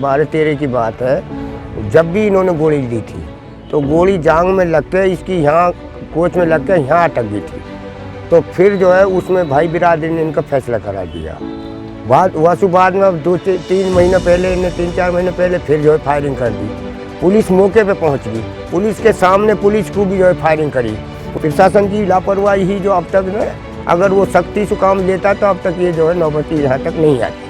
12-13 की बात है। जब भी इन्होंने गोली दी थी तो गोली जांग में लग के इसकी यहाँ कोच में लग के यहाँ अटक गई थी। तो फिर जो है उसमें भाई बिरादरी ने इनका फैसला करा दिया। बाद में अब 2-3 महीने पहले, इन्हें 3-4 महीने पहले फिर जो है फायरिंग कर दी। पुलिस मौके पे पहुंच गई, पुलिस के सामने पुलिस को भी जो है फायरिंग करी। प्रशासन की लापरवाही ही जो अब तक न, अगर वो सख्ती से काम लेता तो अब तक ये जो है नौबती यहाँ तक नहीं आती।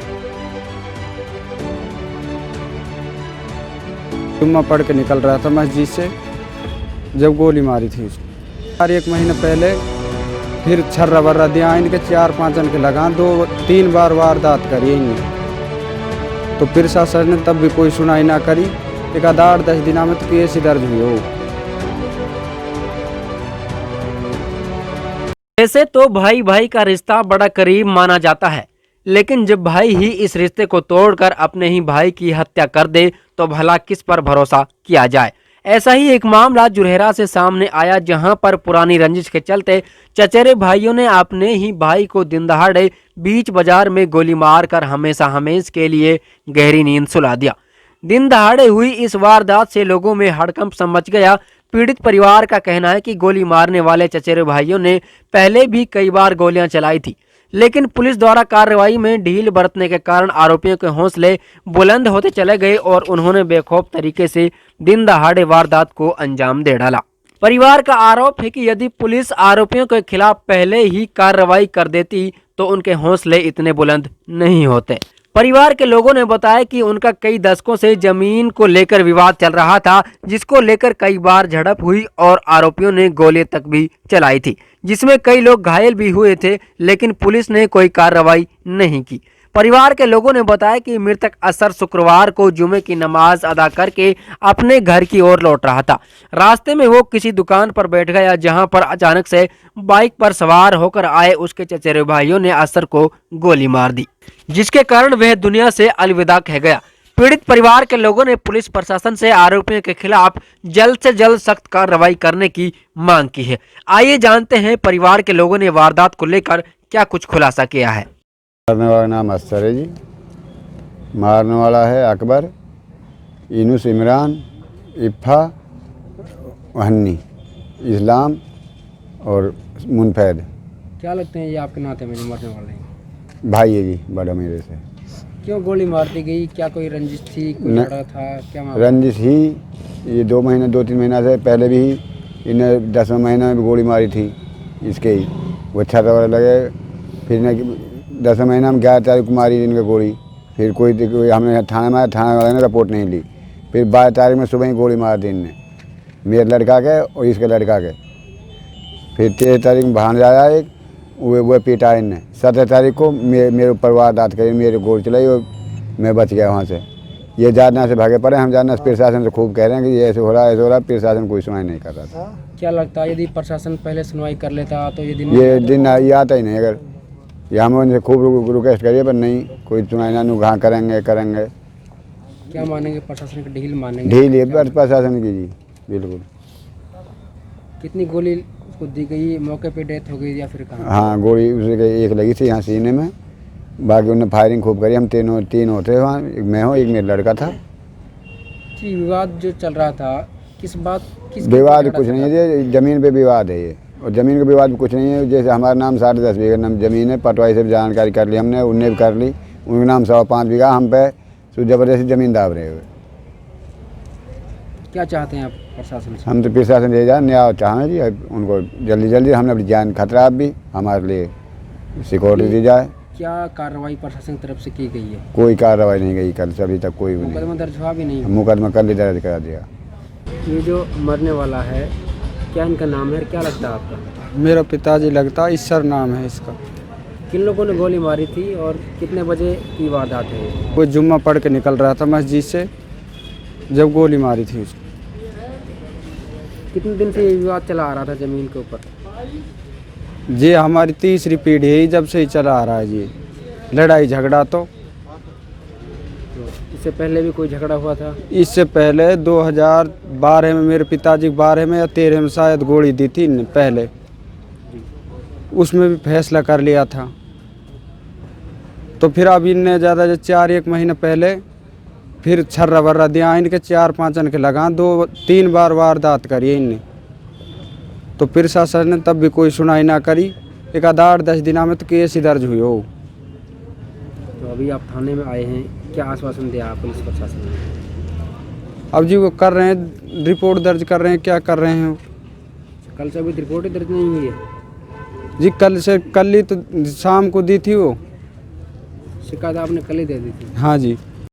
जुम्मा पढ़ के निकल रहा था मस्जिद से, जब गोली मारी थी उसको। 1 महीने पहले फिर छर्रा वर्रा दिया इनके 4-5 जन के लगा, 2-3 बार वारदात करी इनने। तो प्रशासन ने तब भी कोई सुनाई ना करी। एक 8-10 दिनों में तो केस ही दर्ज हुई हो। वैसे तो भाई भाई का रिश्ता बड़ा करीब माना जाता है, लेकिन जब भाई ही इस रिश्ते को तोड़कर अपने ही भाई की हत्या कर दे तो भला किस पर भरोसा किया जाए। ऐसा ही एक मामला जुरहेरा से सामने आया, जहां पर पुरानी रंजिश के चलते चचेरे भाइयों ने अपने ही भाई को दिन दहाड़े बीच बाजार में गोली मारकर हमेशा हमेश के लिए गहरी नींद सुला दिया। दिन दहाड़े हुई इस वारदात से लोगों में हड़कंप सा मच गया। पीड़ित परिवार का कहना है कि गोली मारने वाले चचेरे भाइयों ने पहले भी कई बार गोलियां चलाई थी, लेकिन पुलिस द्वारा कार्रवाई में ढील बरतने के कारण आरोपियों के हौसले बुलंद होते चले गए और उन्होंने बेखौफ तरीके से दिन दहाड़े वारदात को अंजाम दे डाला। परिवार का आरोप है कि यदि पुलिस आरोपियों के खिलाफ पहले ही कार्रवाई कर देती तो उनके हौसले इतने बुलंद नहीं होते। परिवार के लोगों ने बताया कि उनका कई दशकों से जमीन को लेकर विवाद चल रहा था, जिसको लेकर कई बार झड़प हुई और आरोपियों ने गोली तक भी चलाई थी, जिसमें कई लोग घायल भी हुए थे, लेकिन पुलिस ने कोई कार्रवाई नहीं की। परिवार के लोगों ने बताया कि मृतक असर शुक्रवार को जुमे की नमाज अदा करके अपने घर की ओर लौट रहा था। रास्ते में वो किसी दुकान पर बैठ गया, जहां पर अचानक से बाइक पर सवार होकर आए उसके चचेरे भाइयों ने असर को गोली मार दी, जिसके कारण वह दुनिया से अलविदा कह गया। पीड़ित परिवार के लोगों ने पुलिस प्रशासन से आरोपियों के खिलाफ जल्द से जल्द सख्त कार्रवाई करने की मांग की है। आइए जानते हैं परिवार के लोगों ने वारदात को लेकर क्या कुछ खुलासा किया है। मारने वाला नाम असर है जी, मारने वाला है अकबर, यूनुस, इमरान, इफ़ा, हन्नी, इस्लाम और मुनफैद। क्या लगते हैं ये आपके नाते में जो मरने वाले हैं? भाई है जी, बड़ा मेरे से। क्यों गोली मार दी गई? क्या कोई रंजिश थी, कोई झगड़ा था, क्या मामला? रंजिश ही ये 2-3 महीना से पहले भी इन्हें 10वें महीने में भी गोली मारी थी इसके ही। वो छर्रा लगे, फिर 10वें महीना में 11 तारीख को मारी इनके गोली। फिर कोई हमने थाने में, थाने वाले ने रिपोर्ट नहीं ली। फिर 12 तारीख में सुबह ही गोली मार दी इनने, मेरे लड़का के और इसके लड़का के। फिर 13 तारीख में भान आया एक, वो पीटा इनने। 17 तारीख को मेरे ऊपर वारदात करी, मेरे गोली चलाई और मैं बच गया वहाँ से। ये जानना से भागे पड़े, हम जानना प्रशासन से खूब कह रहे हैं कि ये ऐसे हो रहा है, ऐसे हो रहा है। प्रशासन कोई सुनाई नहीं कर रहा था। क्या लगता है यदि प्रशासन पहले सुनवाई कर लेता तो ये दिन ये आता ही नहीं। अगर ये हम उनसे खूब रिक्वेस्ट करिए पर नहीं, कोई सुनाई ना, नुकसान करेंगे। क्या मानेंगे? प्रशासन की ढील मानेंगे? ढील है प्रशासन की जी, बिल्कुल। कितनी गोली उसको दी गई? मौके पे डेथ हो गई या फिर कहाँ? हाँ, गोली उसे एक लगी थी यहाँ सीने में, बाकी उन्होंने फायरिंग खूब करी। हम तीन होते वहाँ, एक मैं हूँ, एक मेरा लड़का था। जी, विवाद जो चल रहा था किस विवाद कुछ नहीं है, जमीन पे विवाद है ये। और ज़मीन का विवाद भी कुछ नहीं है। जैसे हमारा नाम 10.5 बीघा नाम ज़मीन है, पटवारी से भी जानकारी कर ली हमने, उनने भी कर ली। उनके नाम 5.25 बीघा, हम पे ज़बरदस्ती ज़मीन दाब रहे हुए। क्या चाहते हैं आप प्रशासन से? हम तो प्रशासन दे जाए, न्याय चाहें जी उनको जल्दी। हमने अपनी जान खतरा भी, हमारे लिए सिक्योरिटी दी जाए। क्या कार्रवाई प्रशासन की तरफ से की गई है? कोई कार्रवाई नहीं गई कल से अभी तक, कोई भी नहीं। मुकदमा दर्ज हुआ भी नहीं? मुकदमा कल ही दर्ज करा दिया। ये जो मरने वाला है, क्या इनका नाम है? क्या लगता है आपका? मेरा पिताजी लगता है, ईश्वर नाम है इसका। किन लोगों ने गोली मारी थी और कितने बजे की वारदात है? वो जुम्मा पढ़ के निकल रहा था मस्जिद से, जब गोली मारी थी उसको। कितने दिन से ये विवाद चला आ रहा था जमीन के ऊपर? ये हमारी तीसरी पीढ़ी है, जब से ही चला आ रहा है जी लड़ाई झगड़ा। तो इससे पहले भी कोई झगड़ा हुआ था? इससे पहले 2012 में मेरे पिताजी 12 में या 13 में शायद गोली दी थी पहले, उसमें भी फैसला कर लिया था। तो फिर अब इनने ज़्यादा 4-1 महीने पहले फिर छर्रा वर्रा दिया इनके 4-5 जन के लगा 2-3 बार वारदात करी इनने। तो प्रशासन ने तब भी कोई सुनाई ना करी। एक 8-10 दिना में तो केस ही दर्ज हुई हो। तो अभी आप थाने में आए हैं, क्या आश्वासन दिया पुलिस प्रशासन ने? अब जी वो कर रहे हैं, रिपोर्ट दर्ज कर रहे हैं, क्या कर रहे हैं। कल से अभी रिपोर्ट ही दर्ज नहीं हुई है? जी कल ही तो शाम को दी थी वो। शिकायत आपने कल ही दे दी थी? हाँ जी।